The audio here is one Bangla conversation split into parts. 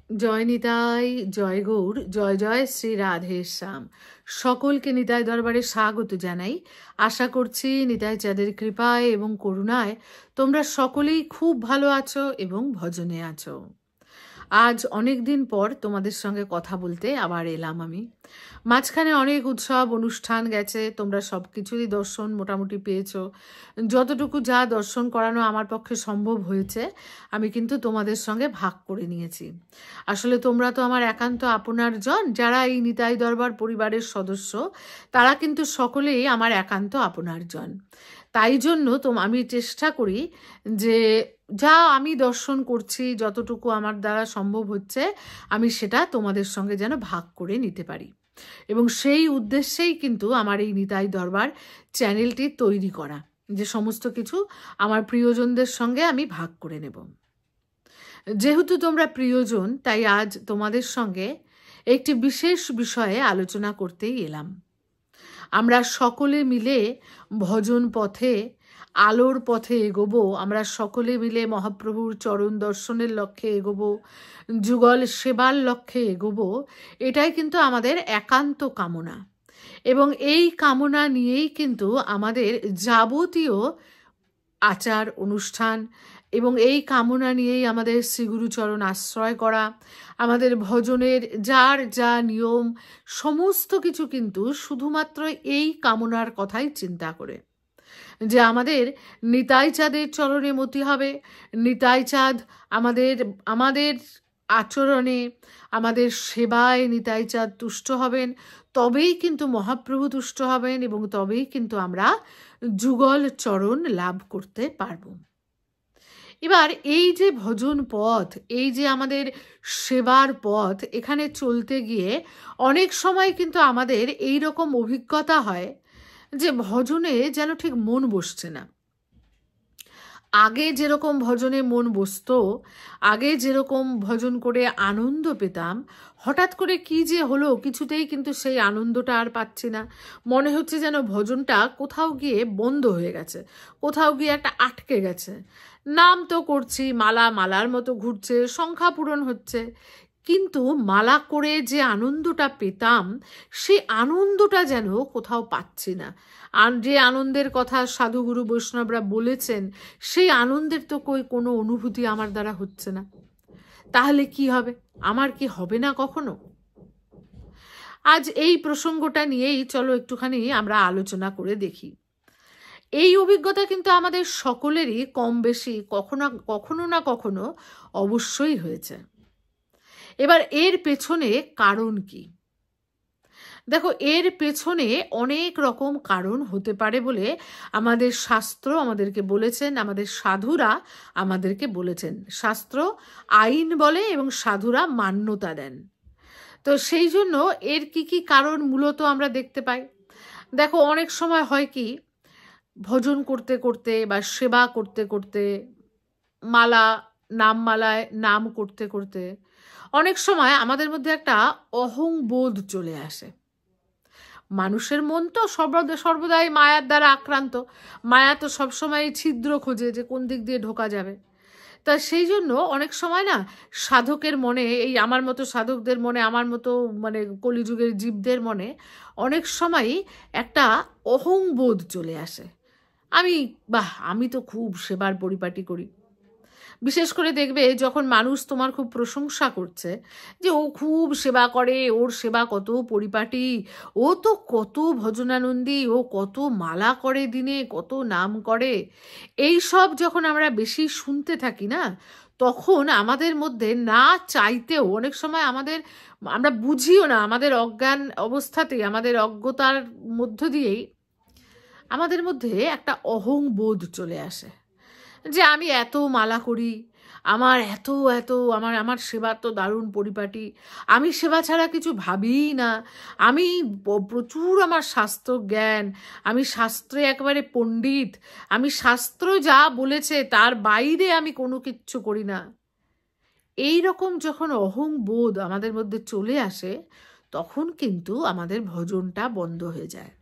জয় নিতাই, জয় গৌর, জয় জয় শ্রী রাধে শ্যাম। সকলকে নিতাই দরবারে স্বাগত জানাই। আশা করছি নিতাই চাঁদের কৃপায় এবং করুণায় তোমরা সকলেই খুব ভালো আছো এবং ভজনে আছো। আজ অনেক দিন পর তোমাদের সঙ্গে কথা বলতে আবার এলাম আমি। মাঝখানে অনেক উৎসব অনুষ্ঠান গেছে, তোমরা সব কিছুরই দর্শন মোটামুটি পেয়েছো। যতটুকু যা দর্শন করানো আমার পক্ষে সম্ভব হয়েছে আমি কিন্তু তোমাদের সঙ্গে ভাগ করে নিয়েছি। আসলে তোমরা তো আমার একান্ত আপনার জন, যারা এই নিতাই দরবার পরিবারের সদস্য তারা কিন্তু সকলেই আমার একান্ত আপনার জন। তাই জন্য আমি চেষ্টা করি যে যা আমি দর্শন করছি, যতটুকু আমার দ্বারা সম্ভব হচ্ছে আমি সেটা তোমাদের সঙ্গে যেন ভাগ করে নিতে পারি, এবং সেই উদ্দেশ্যেই কিন্তু আমার এই নিতাই দরবার চ্যানেলটি তৈরি করা, যে সমস্ত কিছু আমার প্রিয়জনদের সঙ্গে আমি ভাগ করে নেব। যেহেতু তোমরা প্রিয়জন, তাই আজ তোমাদের সঙ্গে একটি বিশেষ বিষয়ে আলোচনা করতেই এলাম। আমরা সকলে মিলে ভজন পথে, আলোর পথে এগোবো। আমরা সকলে মিলে মহাপ্রভুর চরণ দর্শনের লক্ষ্যে এগোবো, যুগল সেবার লক্ষ্যে এগোবো। এটাই কিন্তু আমাদের একান্ত কামনা, এবং এই কামনা নিয়েই কিন্তু আমাদের যাবতীয় আচার অনুষ্ঠান, এবং এই কামনা নিয়েই আমাদের শ্রীগুরুচরণ আশ্রয় করা, আমাদের ভজনের যার যা নিয়ম সমস্ত কিছু কিন্তু শুধুমাত্র এই কামনার কথাই চিন্তা করে, যে আমাদের নিতাই চাঁদের চরণে মতি হবে, নিতাই চাঁদ আমাদের আচরণে, আমাদের সেবায় নিতাই চাঁদ তুষ্ট হবেন, তবেই কিন্তু মহাপ্রভু তুষ্ট হবেন, এবং তবেই কিন্তু আমরা যুগল চরণ লাভ করতে পারব। এবার এই যে ভজন পথ, এই যে আমাদের সেবার পথ, এখানে চলতে গিয়ে অনেক সময় কিন্তু আমাদের এই রকম অভিজ্ঞতা হয় যে ভজনে যেন ঠিক মন বসছে না। আগে যেরকম ভজনে মন বসতো, আগে যেরকম ভজন করে আনন্দ পেতাম, হঠাৎ করে কি যে হলো কিছুতেই কিন্তু সেই আনন্দটা আর পাচ্ছি না। মনে হচ্ছে যেন ভজনটা কোথাও গিয়ে বন্ধ হয়ে গেছে, কোথাও গিয়ে একটা আটকে গেছে। নাম তো করছি, মালার মতো ঘুরছে, সংখ্যা পূরণ হচ্ছে, কিন্তু মালা করে যে আনন্দটা পেতাম সেই আনন্দটা যেন কোথাও পাচ্ছি না। আর যে আনন্দের কথা সাধুগুরু বৈষ্ণবরা বলেছেন সেই আনন্দের তো কোনো অনুভূতি আমার দ্বারা হচ্ছে না। তাহলে কি হবে? আমার কি হবে না কখনো? আজ এই প্রসঙ্গটা নিয়েই চলো একটুখানি আমরা আলোচনা করে দেখি। এই অভিজ্ঞতা কিন্তু আমাদের সকলেরই কম বেশি কখনো না কখনো অবশ্যই হয়েছে। এবার এর পেছনে কারণ কি? দেখো, এর পেছনে অনেক রকম কারণ হতে পারে বলে আমাদের শাস্ত্র আমাদেরকে বলেছেন, আমাদের সাধুরা আমাদেরকে বলেছেন। শাস্ত্র আইন বলে এবং সাধুরা মান্যতা দেন। তো সেই জন্য এর কি কি কারণ মূলত আমরা দেখতে পাই। দেখো, অনেক সময় হয় কি, ভজন করতে করতে বা সেবা করতে করতে, মালায় নাম করতে করতে অনেক সময় আমাদের মধ্যে একটা অহংবোধ চলে আসে। মানুষের মন তো সর্বদাই মায়ার দ্বারা আক্রান্ত। মায়া তো সবসময় ছিদ্র খোঁজে যে কোন দিক দিয়ে ঢোকা যাবে। তা সেই জন্য অনেক সময় না সাধকের মনে, এই আমার মতো সাধকদের মনে, আমার মতো কলিযুগের জীবদের মনে অনেক সময়ই একটা অহংবোধ চলে আসে। আমি তো খুব সেবার পরিপাটি করি। বিশেষ করে দেখবে যখন মানুষ তোমার খুব প্রশংসা করছে যে ও খুব সেবা করে, ওর সেবা কত পরিপাটি, ও তো কত ভজনানন্দী, ও কত মালা করে দিনে, কত নাম করে, এই সব যখন আমরা বেশি শুনতে থাকি না, তখন আমাদের মধ্যে না চাইতেও অনেক সময় আমরা বুঝিও না, আমাদের অজ্ঞান অবস্থাতেই, আমাদের অজ্ঞতার মধ্য দিয়েই আমাদের মধ্যে একটা অহংবোধ চলে আসে যে আমি এত মালা করি, আমার এত আমার সেবা তো দারুণ পরিপাটি, আমি সেবা ছাড়া কিছু ভাবিই না, আমি প্রচুর আমার শাস্ত্র জ্ঞান, আমি শাস্ত্রে একেবারে পণ্ডিত, আমি শাস্ত্র যা বলেছে তার বাইরে আমি কোনো কিচ্ছু করি না। এই রকম যখন অহংবোধ আমাদের মধ্যে চলে আসে, তখন কিন্তু আমাদের ভজনটা বন্ধ হয়ে যায়।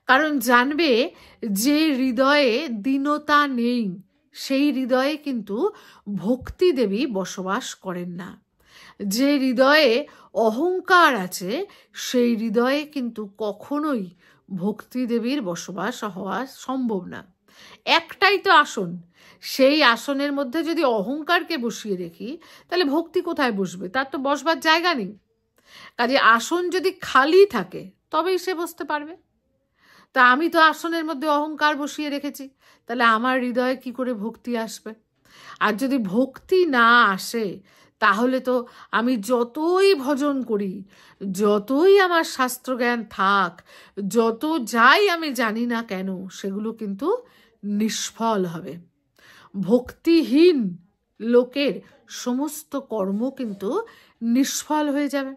কারণ জানবে, যে হৃদয়ে দীনতা নেই সেই হৃদয়ে কিন্তু ভক্তি দেবী বসবাস করেন না। যে হৃদয়ে অহংকার আছে সেই হৃদয়ে কিন্তু কখনোই ভক্তি দেবীর বসবাস হওয়া সম্ভব না। একটাই তো আসন, সেই আসনের মধ্যে যদি অহংকারকে বসিয়ে রেখি তাহলে ভক্তি কোথায় বসবে? তার তো বসবার জায়গা নেই। কাজে আসন যদি খালি থাকে তবেই সে বসতে পারবে। তা আমি তো আসনের মধ্যে অহংকার বসিয়ে রেখেছি, তাহলে আমার হৃদয়ে কি করে ভক্তি আসবে? আর যদি ভক্তি না আসে তাহলে তো আমি যতই ভজন করি, যতই আমার শাস্ত্রজ্ঞান থাক, যত যাই আমি জানি না কেন, সেগুলো কিন্তু নিষ্ফল হবে। ভক্তিহীন লোকের সমস্ত কর্ম কিন্তু নিষ্ফল হয়ে যাবে।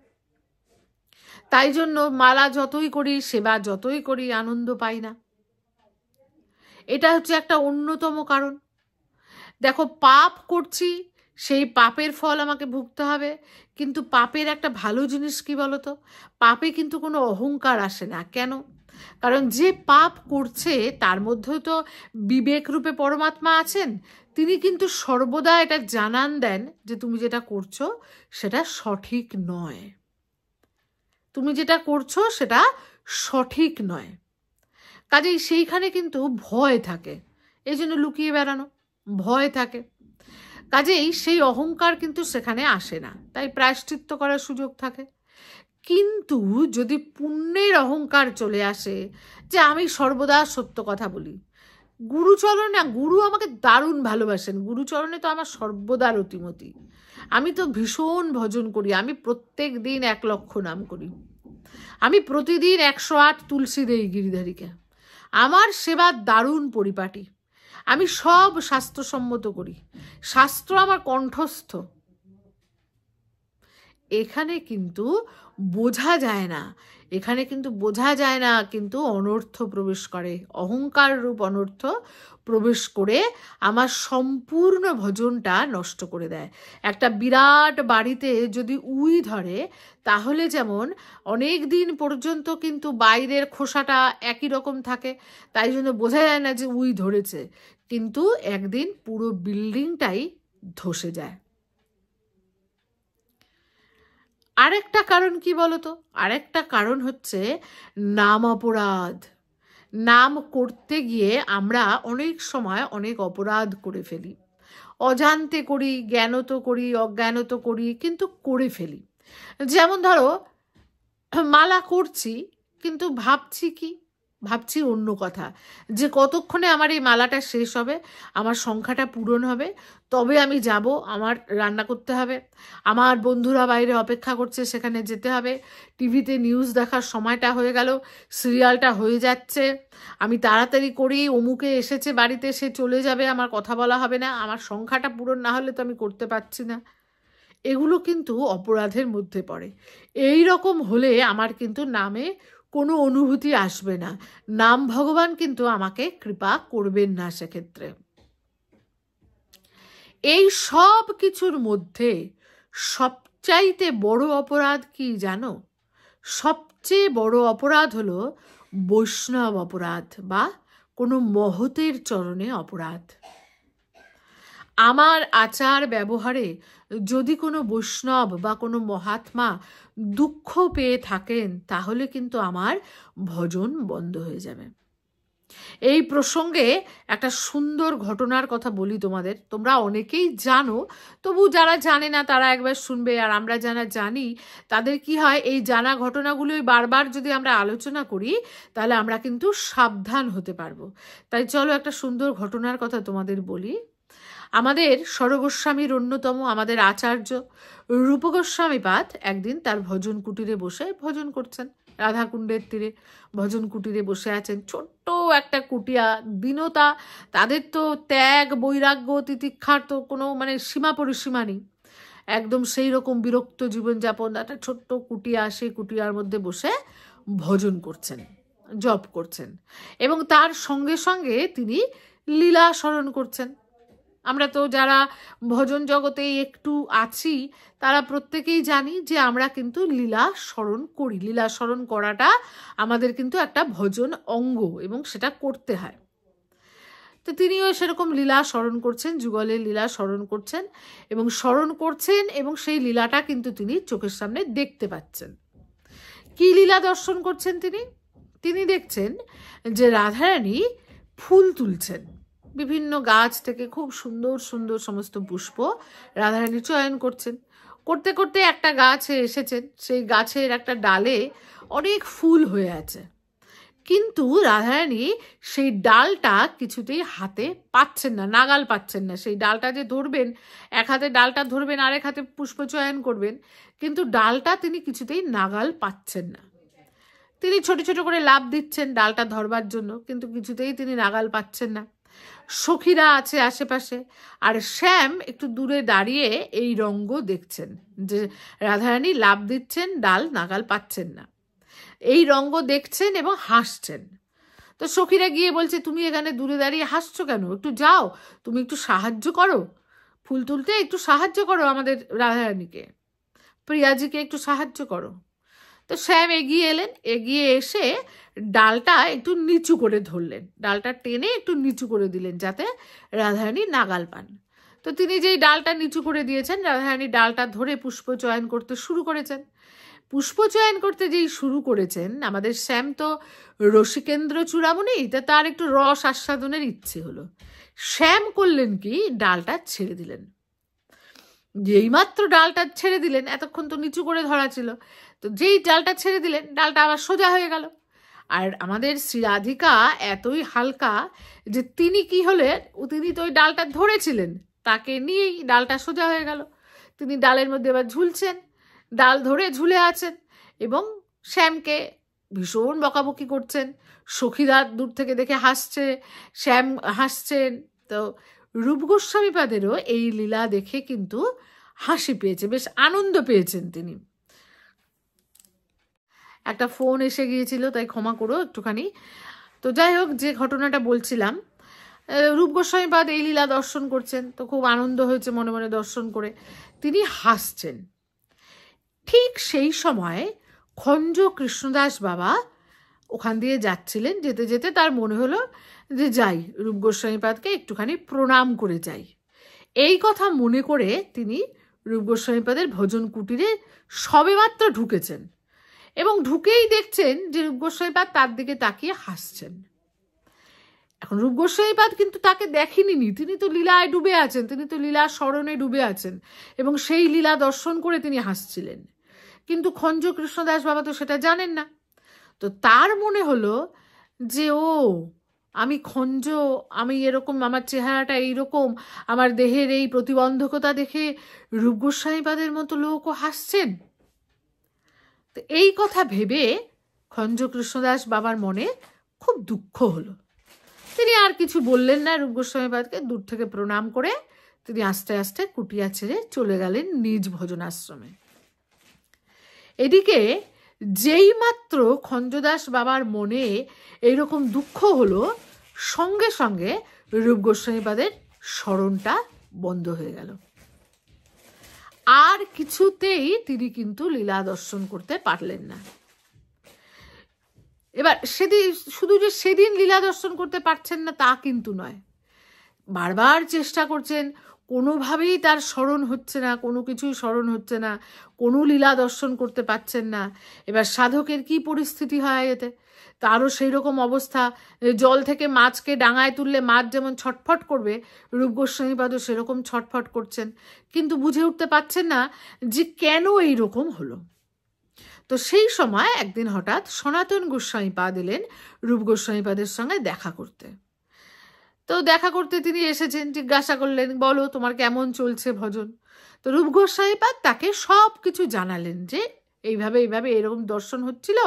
তাই জন্য মালা যতই করি, সেবা যতই করি, আনন্দ পাই না। এটা হচ্ছে একটা অন্যতম কারণ। দেখো, পাপ করছি, সেই পাপের ফল আমাকে ভুগতে হবে, কিন্তু পাপের একটা ভালো জিনিস কি বলতো? পাপে কিন্তু কোনো অহংকার আসে না। কেন? কারণ যে পাপ করছে তার মধ্যেও তো বিবেক রূপে পরমাত্মা আছেন। তিনি কিন্তু সর্বদা এটা জানান দেন যে তুমি যেটা করছো সেটা সঠিক নয়, তুমি যেটা করছো সেটা সঠিক নয়। কাজেই সেইখানে কিন্তু ভয় থাকে, এই জন্য লুকিয়ে বেড়ানো, ভয় থাকে। কাজেই সেই অহংকার কিন্তু সেখানে আসে না, তাই প্রায়শ্চিত্ত করার সুযোগ থাকে। কিন্তু যদি পুণ্যের অহংকার চলে আসে যে আমি সর্বদা সত্য কথা বলি, গুরুচরণে না, গুরু আমাকে দারুণ ভালোবাসেন, গুরুচরণে তো আমার সর্বদা রতিমতি, আমি তো ভীষণ ভজন করি, আমি প্রত্যেক দিন 1,00,000 নাম করি, আমি প্রতিদিন 108 তুলসী দেই গিরিধারীকে, আমার সেবার দারুণ পরিপাটি, আমি সব শাস্ত্রসম্মত করি, শাস্ত্র আমার কণ্ঠস্থ। এখানে কিন্তু বোঝা যায় না, এখানে কিন্তু বোঝা যায় না, কিন্তু অনর্থ প্রবেশ করে, অহংকার রূপ অনর্থ প্রবেশ করে আমার সম্পূর্ণ ভজনটা নষ্ট করে দেয়। একটা বিরাট বাড়িতে যদি উই ধরে, তাহলে যেমন অনেক দিন পর্যন্ত কিন্তু বাইরের খোসাটা একই রকম থাকে, তাই জন্য বোঝা যায় না যে উই ধরেছে, কিন্তু একদিন পুরো বিল্ডিংটাই ধসে যায়। আরেকটা কারণ কি বলতো? আরেকটা কারণ হচ্ছে নাম অপরাধ। নাম করতে গিয়ে আমরা অনেক সময় অনেক অপরাধ করে ফেলি, অজান্তে করি, জ্ঞানত করি, অজ্ঞানত করি, কিন্তু করে ফেলি। যেমন ধরো, মালা করছি কিন্তু ভাবছি অন্য কথা, যে কতক্ষণে আমার এই মালাটা শেষ হবে, আমার সংখ্যাটা পূরণ হবে, তবে আমি যাব, আমার রান্না করতে হবে, আমার বন্ধুরা বাইরে অপেক্ষা করছে, সেখানে যেতে হবে, টিভিতে নিউজ দেখার সময়টা হয়ে গেল, সিরিয়ালটা হয়ে যাচ্ছে, আমি তাড়াতাড়ি করি, অমুকে এসেছে বাড়িতে, সে চলে যাবে, আমার কথা বলা হবে না, আমার সংখ্যাটা পূরণ না হলে তো আমি করতে পারছি না। এগুলো কিন্তু অপরাধের মধ্যে পড়ে। এই রকম হলে আমার কিন্তু নামে কোনো অনুভূতি আসবে না, নাম ভগবান কিন্তু আমাকে কৃপা করবেন না সেক্ষেত্রে। এই সব কিছুর মধ্যে সবচাইতে বড় অপরাধ কি জানো? সবচেয়ে বড় অপরাধ হলো বৈষ্ণব অপরাধ বা কোনো মহতের চরণে অপরাধ। আমার আচার ব্যবহারে যদি কোনো বৈষ্ণব বা কোনো মহাত্মা দুঃখ পেয়ে থাকেন, তাহলে কিন্তু আমার ভজন বন্ধ হয়ে যাবে। এই প্রসঙ্গে একটা সুন্দর ঘটনার কথা বলি তোমাদের, তোমরা অনেকেই জানো, তবু যারা জানে না তারা একবার শুনবে, আর আমরা যারা জানি তাদের কি হয়, এই জানা ঘটনাগুলোই বারবার যদি আমরা আলোচনা করি তাহলে আমরা কিন্তু সাবধান হতে পারবো। তাই চলো একটা সুন্দর ঘটনার কথা তোমাদের বলি। আমাদের স্বরগোস্বামীর অন্যতম আমাদের আচার্য রূপ গোস্বামীপাদ একদিন তার ভজন কুটিরে বসে ভজন করছেন, রাধাকুণ্ডের তীরে ভজন কুটিরে বসে আছেন। ছোট্ট একটা কুটিয়া, দীনতা, তাদের তো ত্যাগ বৈরাগ্য তিতিক্ষার তো কোনো মানে সীমা পরিসীমা নেই, একদম সেই রকম বিরক্ত জীবনযাপন, একটা ছোট্ট কুটিয়া, সেই কুটিয়ার মধ্যে বসে ভজন করছেন, জপ করছেন, এবং তার সঙ্গে সঙ্গে তিনি লীলা স্মরণ করছেন। আমরা তো যারা ভজন জগতে একটু আছি তারা প্রত্যেকেই জানি যে আমরা কিন্তু লীলা স্মরণ করি, লীলা স্মরণ করাটা আমাদের কিন্তু একটা ভজন অঙ্গ এবং সেটা করতে হয়। তো তিনিও সেরকম লীলা স্মরণ করছেন, যুগলের লীলা স্মরণ করছেন এবং সেই লীলাটা কিন্তু তিনি চোখের সামনে দেখতে পাচ্ছেন। কি লীলা দর্শন করছেন তিনি দেখছেন যে রাধারানী ফুল তুলছেন বিভিন্ন গাছ থেকে, খুব সুন্দর সুন্দর সমস্ত পুষ্প রাধারানী চয়ন করছেন। করতে করতে একটা গাছে এসেছেন, সেই গাছের একটা ডালে অনেক ফুল হয়ে আছে, কিন্তু রাধারানী সেই ডালটা কিছুতেই হাতে পাচ্ছেন না, নাগাল পাচ্ছেন না। সেই ডালটা যে ধরবেন, এক হাতে ডালটা ধরবেন, আরেক হাতে পুষ্প চয়ন করবেন, কিন্তু ডালটা তিনি কিছুতেই নাগাল পাচ্ছেন না। তিনি ছোট ছোট করে লাফ দিচ্ছেন ডালটা ধরবার জন্য, কিন্তু কিছুতেই তিনি নাগাল পাচ্ছেন না। সখীরা আছে আশেপাশে, আর শ্যাম একটু দূরে দাঁড়িয়ে এই রঙ্গ দেখছেন যে রাধারানী লাফ দিচ্ছেন, ডাল নাগাল পাচ্ছেন না। এই রঙ্গ দেখছেন এবং হাসছেন। তো সখীরা গিয়ে বলছে, তুমি এখানে দূরে দাঁড়িয়ে হাসছো কেন? একটু যাও, তুমি একটু সাহায্য করো, ফুল তুলতে একটু সাহায্য করো আমাদের রাধারানীকে, প্রিয়াজিকে একটু সাহায্য করো। তো শ্যাম এগিয়ে এলেন, এগিয়ে এসে ডালটা একটু নিচু করে ধরলেন, ডালটা টেনে একটু নিচু করে দিলেন যাতে রাধারানী নাগাল পান। তো তিনি যেই ডালটা নিচু করে দিয়েছেন, রাধারানী ডালটা ধরে পুষ্প চয়ন করতে শুরু করেছেন। পুষ্প চয়ন করতে যেই শুরু করেছেন, আমাদের শ্যাম তো রসিকেন্দ্র চূড়ামণি, তা তার একটু রস আস্বাদনের ইচ্ছে হলো। শ্যাম করলেন কি, ডালটা ছেড়ে দিলেন। যেই মাত্র ডালটা ছেড়ে দিলেন, এতক্ষণ তো নিচু করে ধরা ছিল, তো যেই ডালটা ছেড়ে দিলেন, ডালটা আবার সোজা হয়ে গেল। আর আমাদের শ্রী রাধিকা এতই হালকা যে তিনি কি হলেন, তিনি তো ওই ডালটা ধরেছিলেন, তাকে নিয়েই ডালটা সোজা হয়ে গেল। তিনি ডালের মধ্যে এবার ঝুলছেন, ডাল ধরে ঝুলে আছেন এবং শ্যামকে ভীষণ বকাবকি করছেন। সখীরা দূর থেকে দেখে হাসছে, শ্যাম হাসছেন। তো রূপ গোস্বামীপাদেরও এই লীলা দেখে কিন্তু হাসি পেয়েছে, বেশ আনন্দ পেয়েছেন তিনি। একটা ফোন এসে গিয়েছিল, তাই ক্ষমা করো একটুখানি। তো যাই হোক, যে ঘটনাটা বলছিলাম, রূপ গোস্বামীপাদ এই লীলা দর্শন করছেন, তো খুব আনন্দ হয়েছে মনে মনে দর্শন করে, তিনি হাসছেন। ঠিক সেই সময় খঞ্জ কৃষ্ণদাস বাবা ওখান দিয়ে যাচ্ছিলেন, যেতে যেতে তার মনে হলো যে যাই, রূপ গোস্বামীপাদকে একটুখানি প্রণাম করে যাই। এই কথা মনে করে তিনি রূপ গোস্বামীপাদের ভজন কুটিরে সবেমাত্র ঢুকেছেন এবং ঢুকেই দেখছেন যে রূপ গোস্বামীপাদ তার দিকে তাকিয়ে হাসছেন। এখন রূপ গোস্বামীপাদ কিন্তু তাকে দেখেনি, তিনি তো লীলায় ডুবে আছেন, তিনি তো লীলা স্মরণে ডুবে আছেন এবং সেই লীলা দর্শন করে তিনি হাসছিলেন। কিন্তু খঞ্জ কৃষ্ণদাস বাবা তো সেটা জানেন না। তো তার মনে হলো যে আমি খঞ্জ, আমি এরকম, আমার চেহারাটা এইরকম, আমার দেহের এই প্রতিবন্ধকতা দেখে রূপ গোস্বামীপাদের মতো লোকও হাসছেন। তো এই কথা ভেবে খঞ্জ কৃষ্ণদাস বাবার মনে খুব দুঃখ হলো। তিনি আর কিছু বললেন না রূপ গোস্বামীপাদকে, দূর থেকে প্রণাম করে তিনি আস্তে আস্তে কুটিয়া ছেড়ে চলে গেলেন নিজ ভজনাশ্রমে। এদিকে যেই মাত্র খঞ্জদাস বাবার মনে এইরকম দুঃখ হলো, সঙ্গে সঙ্গে রূপ গোস্বামীপাদের স্মরণটা বন্ধ হয়ে গেল। আর কিছুতেই তিনি কিন্তু লীলা দর্শন করতে পারলেন না। এবার সেদিন, শুধু যে সেদিন লীলা দর্শন করতে পারছেন না তা কিন্তু নয়, বারবার চেষ্টা করছেন, কোনোভাবেই তার স্মরণ হচ্ছে না, কোনো কিছুই স্মরণ হচ্ছে না, কোনো লীলা দর্শন করতে পারছেন না। এবার সাধকের কি পরিস্থিতি হয় এতে, তারও সেই রকম অবস্থা। জল থেকে মাছকে ডাঙায় তুললে মাছ যেমন ছটফট করবে, রূপ গোস্বামীপাদও সেরকম ছটফট করছেন, কিন্তু বুঝে উঠতে পারছেন না যে কেন এই রকম হলো। তো সেই সময় একদিন হঠাৎ সনাতন গোস্বামীপাদ এলেন রূপ গোস্বামীপাদের সঙ্গে দেখা করতে। তো দেখা করতে তিনি এসেছেন, জিজ্ঞাসা করলেন, বলো তোমার কেমন চলছে ভজন। তো রূপ গোস্বামীপাদ তাকে সব কিছু জানালেন যে এইভাবে এইভাবে এরকম দর্শন হচ্ছিল,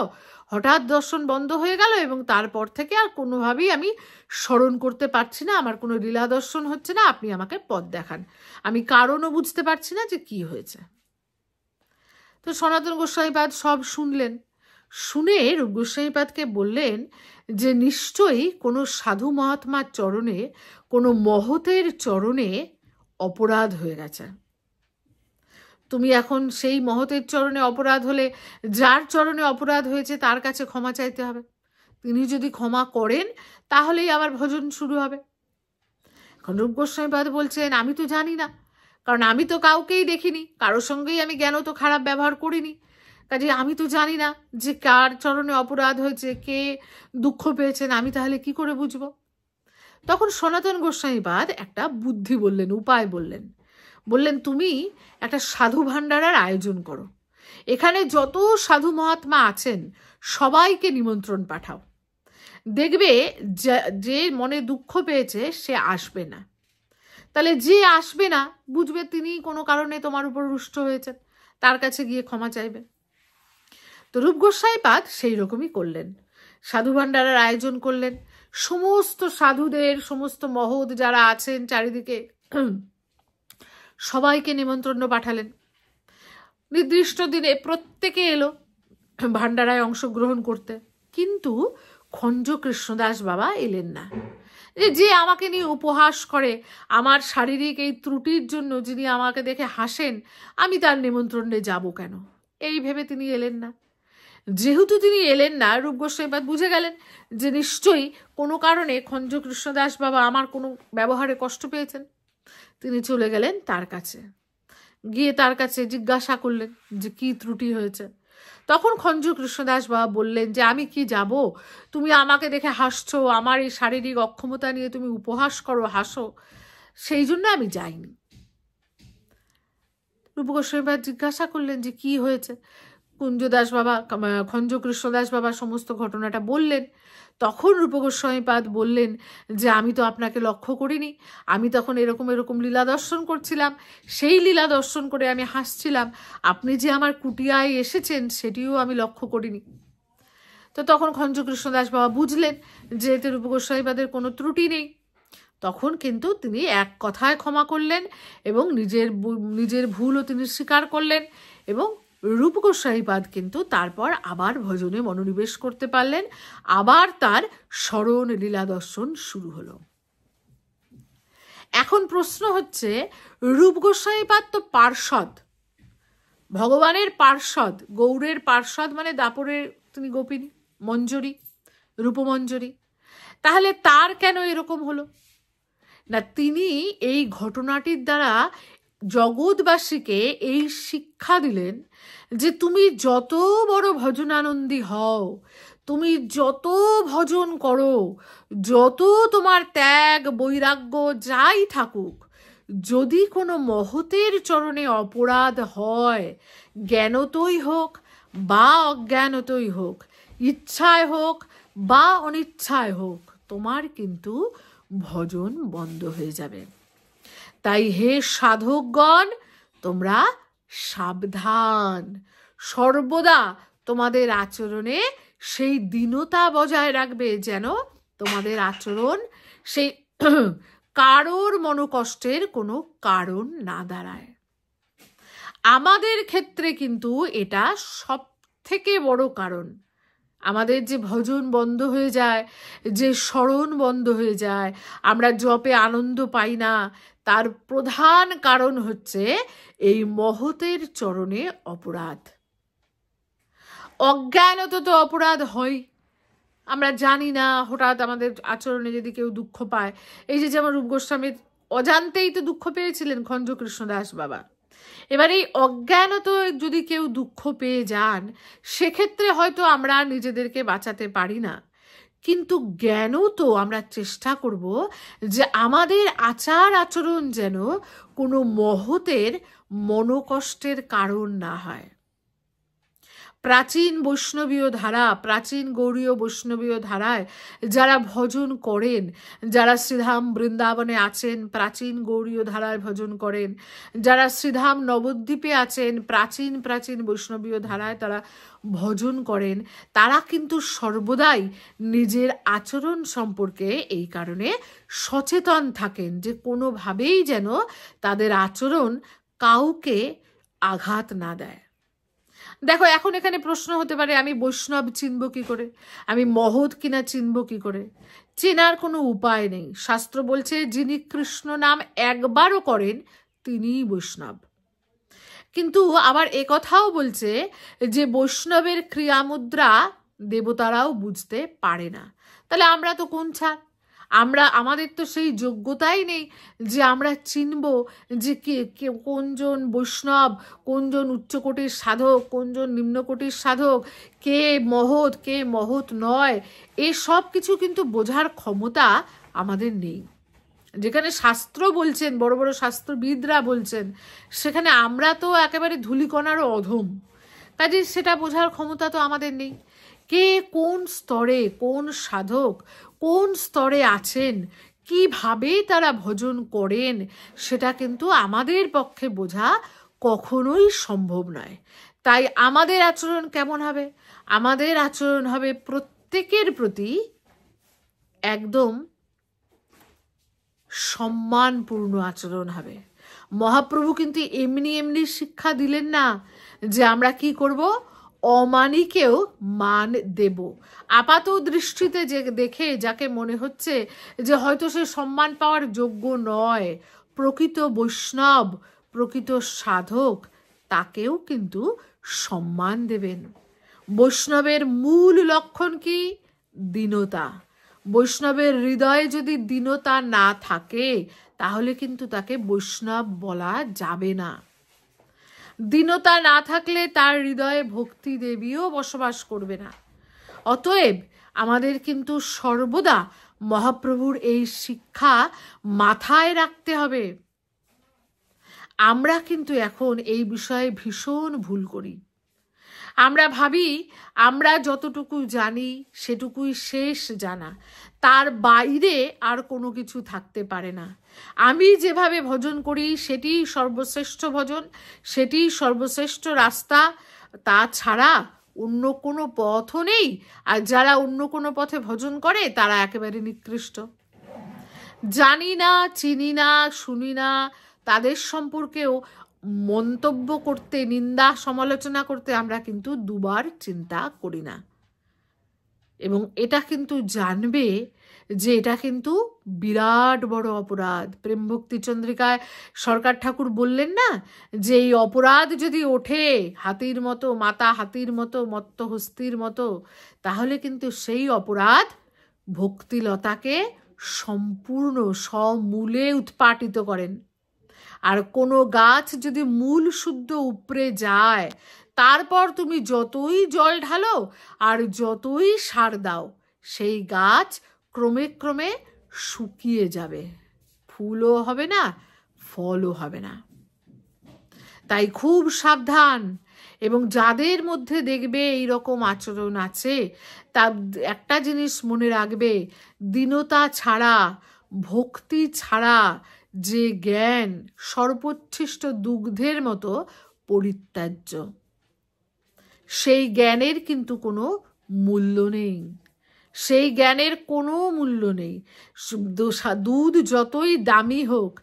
হঠাৎ দর্শন বন্ধ হয়ে গেল এবং তারপর থেকে আর কোনোভাবেই আমি স্মরণ করতে পারছি না, আমার কোনো লীলা দর্শন হচ্ছে না, আপনি আমাকে পথ দেখান, আমি কারণও বুঝতে পারছি না যে কি হয়েছে। তো সনাতন গোস্বামীপাদ সব শুনলেন, শুনে রূপ গোস্বামীপাদকে বললেন যে নিশ্চয়ই কোনো সাধু মহাত্মার চরণে, কোনো মহতের চরণে অপরাধ হয়ে গেছে। তুমি এখন সেই মহতের চরণে অপরাধ হলে, যার চরণে অপরাধ হয়েছে তার কাছে ক্ষমা চাইতে হবে। তিনি যদি ক্ষমা করেন তাহলেই আবার ভজন শুরু হবে। রূপ গোস্বামীপাদ বলছেন আমি তো জানি না, কারণ আমি তো কাউকেই দেখিনি, কারোর সঙ্গেই আমি জ্ঞানত খারাপ ব্যবহার করিনি, কাজে আমি তো জানি না যে কার চরণে অপরাধ হয়েছে, কে দুঃখ পেয়েছেন, আমি তাহলে কি করে বুঝবো? তখন সনাতন গোস্বামীপাদ একটা বুদ্ধি বললেন, উপায় বললেন। বললেন তুমি একটা সাধু ভাণ্ডারার আয়োজন করো, এখানে যত সাধু মহাত্মা আছেন সবাইকে নিমন্ত্রণ পাঠাও, দেখবে যে মনে দুঃখ পেয়েছে সে আসবে না। তাহলে যে আসবে না বুঝবে তিনি কোনো কারণে তোমার উপর রুষ্ট হয়েছেন, তার কাছে গিয়ে ক্ষমা চাইবে। তো রূপ গোস্বামীপাদ সেই রকমই করলেন, সাধু ভাণ্ডারের আয়োজন করলেন, সমস্ত সাধুদের, সমস্ত মহৎ যারা আছেন চারিদিকে সবাইকে নিমন্ত্রণ পাঠালেন। নির্দিষ্ট দিনে প্রত্যেকে এলো ভাণ্ডারায় অংশগ্রহণ করতে, কিন্তু খঞ্জ কৃষ্ণদাস বাবা এলেন না। যে আমাকে নিয়ে উপহাস করে, আমার শারীরিক এই ত্রুটির জন্য যিনি আমাকে দেখে হাসেন, আমি তার নিমন্ত্রণে যাব কেন, এই ভেবে তিনি এলেন না। যেহেতু তিনি এলেন না, রূপ গোস্বামীপাদ বুঝে গেলেন যে নিশ্চয়ই কোনো কারণে খঞ্জ কৃষ্ণদাস বাবা আমার কোনো ব্যবহারে কষ্ট পেয়েছেন। তিনি চলে গেলেন তার কাছে, গিয়ে তার কাছে জিজ্ঞাসা করলেন যে কি ত্রুটি হয়েছে। তখন খঞ্জ কৃষ্ণদাস বাবা বললেন যে আমি কি যাব, তুমি আমাকে দেখে হাসছো, আমার এই শারীরিক অক্ষমতা নিয়ে তুমি উপহাস করো, হাসো, সেই জন্য আমি যাইনি। রূপ গোস্বামীপাদ জিজ্ঞাসা করলেন যে কি হয়েছে। কুঞ্জদাস বাবা, খঞ্জ কৃষ্ণদাস বাবা সমস্ত ঘটনাটা বললেন। তখন রূপ গোস্বামীপাদ বললেন যে আমি তো আপনাকে লক্ষ্য করিনি, আমি তখন এরকম এরকম লীলা দর্শন করছিলাম, সেই লীলা দর্শন করে আমি হাসছিলাম, আপনি যে আমার কুটিয়ায় এসেছেন সেটিও আমি লক্ষ্য করিনি। তো তখন খঞ্জ কৃষ্ণদাস বাবা বুঝলেন যে এতে রূপ গোস্বামীপাদের কোনো ত্রুটি নেই। তখন কিন্তু তিনি এক কথায় ক্ষমা করলেন এবং নিজের ভুলও তিনি স্বীকার করলেন, এবং রূপ গোস্বামীপাদ কিন্তু তারপর আবার ভজনে মনোনিবেশ করতে পারলেন, আবার তার স্মরণ লীলা দর্শন শুরু হলো। এখন প্রশ্ন হচ্ছে, রূপ গোস্বামীপাদ তো পার্ষদ, ভগবানের পার্ষদ, গৌড়ের পার্ষদ মানে দাপরের তিনি গোপিনী, মঞ্জরী, রূপমঞ্জরী, তাহলে তার কেন এরকম হলো না? তিনি এই ঘটনাটির দ্বারা জগৎবাসীকে এই শিক্ষা দিলেন যে তুমি যত বড় ভজনানন্দী হও, তুমি যত ভজন করো, যত তোমার ত্যাগ বৈরাগ্য যাই থাকুক, যদি কোনো মহতের চরণে অপরাধ হয়, জ্ঞানতই হোক বা অজ্ঞানতই হোক, ইচ্ছায় হোক বা অনিচ্ছায় হোক, তোমার কিন্তু ভজন বন্ধ হয়ে যাবে। তাই হে সাধকগণ, তোমরা সাবধান, সর্বদা তোমাদের আচরণে সেই দীনতা বজায় রাখবে, যেন তোমাদের আচরণ সেই কারোর মনোকষ্টের কোনো কারণ না দাঁড়ায়। আমাদের ক্ষেত্রে কিন্তু এটা সব থেকে বড় কারণ। আমাদের যে ভজন বন্ধ হয়ে যায়, যে স্মরণ বন্ধ হয়ে যায়, আমরা জপে আনন্দ পাই না, তার প্রধান কারণ হচ্ছে এই মহতের চরণে অপরাধ। অজ্ঞানত তো অপরাধ হয়, আমরা জানি না, হঠাৎ আমাদের আচরণে যদি কেউ দুঃখ পায়, এই যে যেমন রূপ গোস্বামীর অজান্তেই তো দুঃখ পেয়েছিলেন খঞ্জ কৃষ্ণদাস বাবা। এবার এই অজ্ঞানত যদি কেউ দুঃখ পেয়ে যান, সেক্ষেত্রে হয়তো আমরা নিজেদেরকে বাঁচাতে পারি না, কিন্তু জ্ঞানও তো আমরা চেষ্টা করব যে আমাদের আচার আচরণ যেন কোনো মহতের মনোকষ্টের কারণ না হয়। প্রাচীন বৈষ্ণবীয় ধারা, প্রাচীন গৌড়ীয় বৈষ্ণবীয় ধারায় যারা ভজন করেন, যারা শ্রীধাম বৃন্দাবনে আছেন প্রাচীন গৌড়ীয় ধারায় ভজন করেন, যারা শ্রীধাম নবদ্বীপে আছেন প্রাচীন প্রাচীন বৈষ্ণবীয় ধারায় তারা ভজন করেন, তারা কিন্তু সর্বদাই নিজের আচরণ সম্পর্কে এই কারণে সচেতন থাকেন যে কোনোভাবেই যেন তাদের আচরণ কাউকে আঘাত না দেয়। দেখো, এখন এখানে প্রশ্ন হতে পারে আমি বৈষ্ণব চিনব কি করে, আমি মহৎ কিনা চিনব কি করে? চেনার কোনো উপায় নেই। শাস্ত্র বলছে যিনি কৃষ্ণ নাম একবারও করেন তিনিই বৈষ্ণব। কিন্তু আবার একথাও বলছে যে বৈষ্ণবের ক্রিয়ামুদ্রা দেবতারাও বুঝতে পারে না। তাহলে আমরা তো কোন ছাড়? আমাদের তো সেই যোগ্যতাই নেই যে আমরা চিনব যে কে কোনজন বৈষ্ণব, কোনজন উচ্চকোটির সাধক, কোনজন নিম্নকোটির সাধক, কে মহৎ নয়, এসব কিছু কিন্তু বোঝার ক্ষমতা আমাদের নেই। যেখানে শাস্ত্র বলছেন, বড় বড় শাস্ত্রবিদরা বলছেন, সেখানে আমরা তো একেবারে ধূলিকণারও অধম। কাজে সেটা বোঝার ক্ষমতা তো আমাদের নেই। কে কোন স্তরে, কোন সাধক কোন স্তরে আছেন, কিভাবে তারা ভজন করেন, সেটা কিন্তু আমাদের পক্ষে বোঝা কখনোই সম্ভব নয়। তাই আমাদের আচরণ কেমন হবে? আমাদের আচরণ হবে প্রত্যেকের প্রতি একদম সম্মানপূর্ণ আচরণ হবে। মহাপ্রভু কিন্তু এমনি শিক্ষা দিলেন না যে আমরা কি করব, অমানিকেও মান দেব। আপাত দৃষ্টিতে যে দেখে যাকে মনে হচ্ছে যে হয়তো সে সম্মান পাওয়ার যোগ্য নয়, প্রকৃত বৈষ্ণব, প্রকৃত সাধক তাকেও কিন্তু সম্মান দেবেন। বৈষ্ণবের মূল লক্ষণ কি? দীনতা। বৈষ্ণবের হৃদয়ে যদি দীনতা না থাকে তাহলে কিন্তু তাকে বৈষ্ণব বলা যাবে না। দীনতা না থাকলে তার হৃদয়ে ভক্তি দেবীও বসবাস করবে না। অতএব আমাদের কিন্তু সর্বদা মহাপ্রভুর এই শিক্ষা মাথায় রাখতে হবে। আমরা কিন্তু এখন এই বিষয়ে ভীষণ ভুল করি। আমরা ভাবি আমরা যতটুকু জানি সেটুকুই শেষ জানা, তার বাইরে আর কোনো কিছু থাকতে পারে না। আমি যেভাবে ভজন করি সেটিই সর্বশ্রেষ্ঠ ভজন, সেটিই সর্বশ্রেষ্ঠ রাস্তা, তাছাড়া অন্য কোনো পথও নেই। আর যারা অন্য কোনো পথে ভজন করে তারা একেবারে নিকৃষ্ট। জানি না, চিনি না, শুনি না, তাদের সম্পর্কেও মন্তব্য করতে, নিন্দা সমালোচনা করতে আমরা কিন্তু দুবার চিন্তা করি না। এবং এটা কিন্তু জানবে যে এটা কিন্তু বিরাট বড় অপরাধ। প্রেম ভক্তি চন্দ্রিকায় সরকার ঠাকুর বললেন না যে এই অপরাধ যদি ওঠে হাতির মতো, মাতা হাতির মতো, মত্ত হস্তির মতো, তাহলে কিন্তু সেই অপরাধ ভক্তিলতাকে সম্পূর্ণ সমূলে উৎপাটিত করেন। আর কোনো গাছ যদি মূল শুদ্ধ উপড়ে যায়, তারপর তুমি যতই জল ঢালো আর যতই সার দাও, সেই গাছ ক্রমে ক্রমে শুকিয়ে যাবে, ফুলও হবে না, ফলও হবে না। তাই খুব সাবধান। এবং যাদের মধ্যে দেখবে এই রকম আচরণ আছে, তা একটা জিনিস মনে রাখবে, দীনতা ছাড়া, ভক্তি ছাড়া যে জ্ঞান সর্বোচ্ছিষ্ট দুগ্ধের মতো পরিত্যাজ্য, সেই জ্ঞানের কিন্তু কোনো মূল্য নেই। সেই জ্ঞানের কোনো মূল্য নেই। দুধ যতই দামি হোক,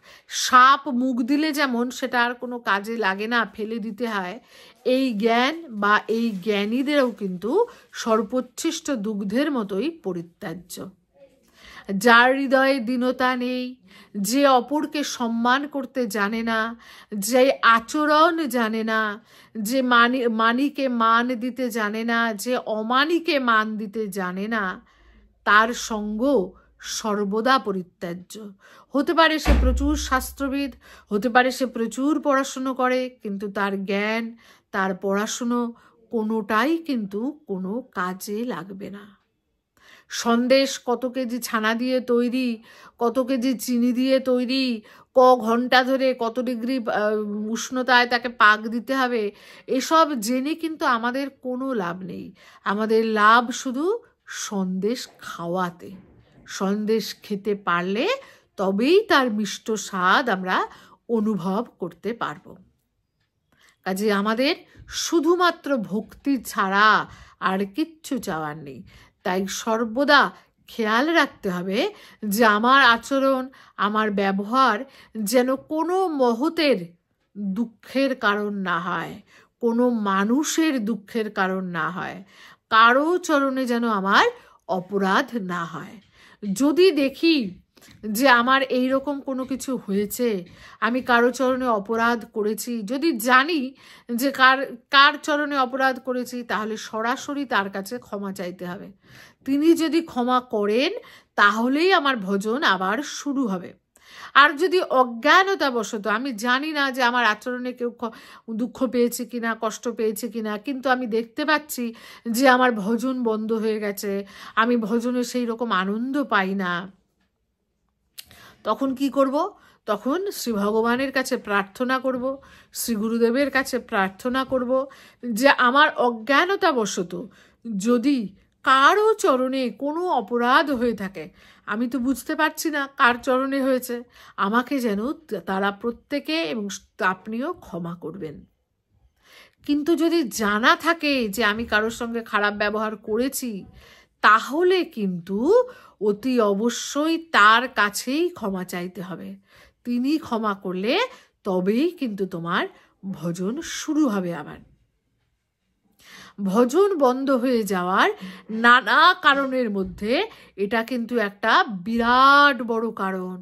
সাপ মুখ দিলে যেমন সেটা আর কোনো কাজে লাগে না, ফেলে দিতে হয়, এই জ্ঞান বা এই জ্ঞানীদেরও কিন্তু সর্বোচ্ছিষ্ট দুগ্ধের মতোই পরিত্যাজ্য। যার হৃদয়ে দীনতা নেই, যে অপরকে সম্মান করতে জানে না, যে আচরণ জানে না, যে মানিকে মান দিতে জানে না, যে অমানিকে মান দিতে জানে না, তার সঙ্গ সর্বদা পরিত্যাজ্য। হতে পারে সে প্রচুর শাস্ত্রবিদ, হতে পারে সে প্রচুর পড়াশুনো করে, কিন্তু তার জ্ঞান, তার পড়াশুনো কোনোটাই কিন্তু কোনো কাজে লাগবে না। সন্দেশ কত কেজি ছানা দিয়ে তৈরি, কত কেজি চিনি দিয়ে তৈরি, ঘন্টা ধরে কত ডিগ্রি উষ্ণতায় তাকে পাক দিতে হবে, এসব জেনে কিন্তু আমাদের কোনো লাভ নেই। আমাদের লাভ শুধু সন্দেশ খাওয়াতে। সন্দেশ খেতে পারলে তবেই তার মিষ্ট স্বাদ আমরা অনুভব করতে পারব। কাজে আমাদের শুধুমাত্র ভক্তি ছাড়া আর কিচ্ছু চাওয়ার নেই। তাই সর্বদা খেয়াল রাখতে হবে যে আমার আচরণ, আমার ব্যবহার যেন কোনো মহতের দুঃখের কারণ না হয়, কোনো মানুষের দুঃখের কারণ না হয়, কারো চরণে যেন আমার অপরাধ না হয়। যদি দেখি যে আমার এই রকম কোনো কিছু হয়েছে, আমি কারো চরণে অপরাধ করেছি, যদি জানি যে কার চরণে অপরাধ করেছি, তাহলে সরাসরি তার কাছে ক্ষমা চাইতে হবে। তিনি যদি ক্ষমা করেন তাহলেই আমার ভজন আবার শুরু হবে। আর যদি অজ্ঞানতাবশত আমি জানি না যে আমার আচরণে কেউ দুঃখ পেয়েছে কিনা, কষ্ট পেয়েছে কিনা, কিন্তু আমি দেখতে পাচ্ছি যে আমার ভজন বন্ধ হয়ে গেছে, আমি ভজনে সেই রকম আনন্দ পাই না, তখন কি করব? তখন শ্রী ভগবানের কাছে প্রার্থনা করব, শ্রী গুরুদেবের কাছে প্রার্থনা করব যে আমার অজ্ঞানতাবশত যদি কারো চরণে কোনো অপরাধ হয়ে থাকে, আমি তো বুঝতে পারছি না কার চরণে হয়েছে, আমাকে যেন তারা প্রত্যেকে এবং আপনিও ক্ষমা করবেন। কিন্তু যদি জানা থাকে যে আমি কারোর সঙ্গে খারাপ ব্যবহার করেছি, তাহলে কিন্তু অতি অবশ্যই তার কাছেই ক্ষমা চাইতে হবে। তিনি ক্ষমা করলে তবেই কিন্তু তোমার ভজন শুরু হবে আবার। ভজন বন্ধ হয়ে যাওয়ার নানা কারণের মধ্যে এটা কিন্তু একটা বিরাট বড় কারণ,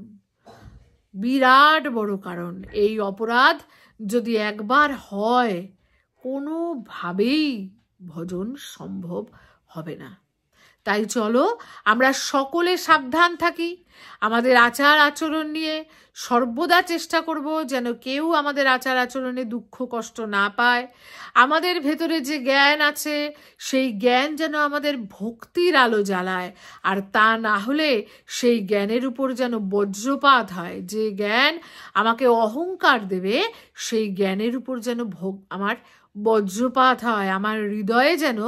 বিরাট বড় কারণ। এই অপরাধ যদি একবার হয়, কোনোভাবেই ভজন সম্ভব হবে না। তাই চলো আমরা সকলে সাবধান থাকি, আমাদের আচার আচরণ নিয়ে সর্বদা চেষ্টা করব যেন কেউ আমাদের আচার আচরণে দুঃখ কষ্ট না পায়। আমাদের ভেতরে যে জ্ঞান আছে সেই জ্ঞান যেন আমাদের ভক্তির আলো জ্বালায়, আর তা না হলে সেই জ্ঞানের উপর যেন বজ্রপাত হয়। যে জ্ঞান আমাকে অহংকার দেবে সেই জ্ঞানের উপর যেন আমার বজ্রপাত হয়, আমার হৃদয়ে যেন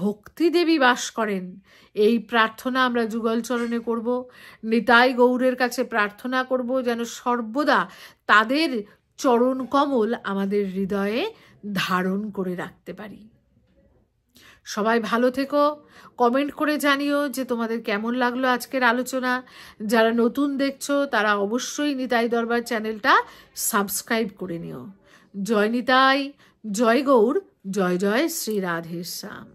ভক্তি দেবী বাস করেন। এই প্রার্থনা আমরা যুগলচরণে করব, নিতাই গৌরের কাছে প্রার্থনা করব যেন সর্বদা তাদের চরণ কমল আমাদের হৃদয়ে ধারণ করে রাখতে পারি। সবাই ভালো থেকো, কমেন্ট করে জানিও যে তোমাদের কেমন লাগলো আজকের আলোচনা। যারা নতুন দেখছো তারা অবশ্যই নিতাই দরবার চ্যানেলটা সাবস্ক্রাইব করে নিও। জয় নিতাই, জয় গৌর, জয় জয় শ্রী রাধেশ্যাম।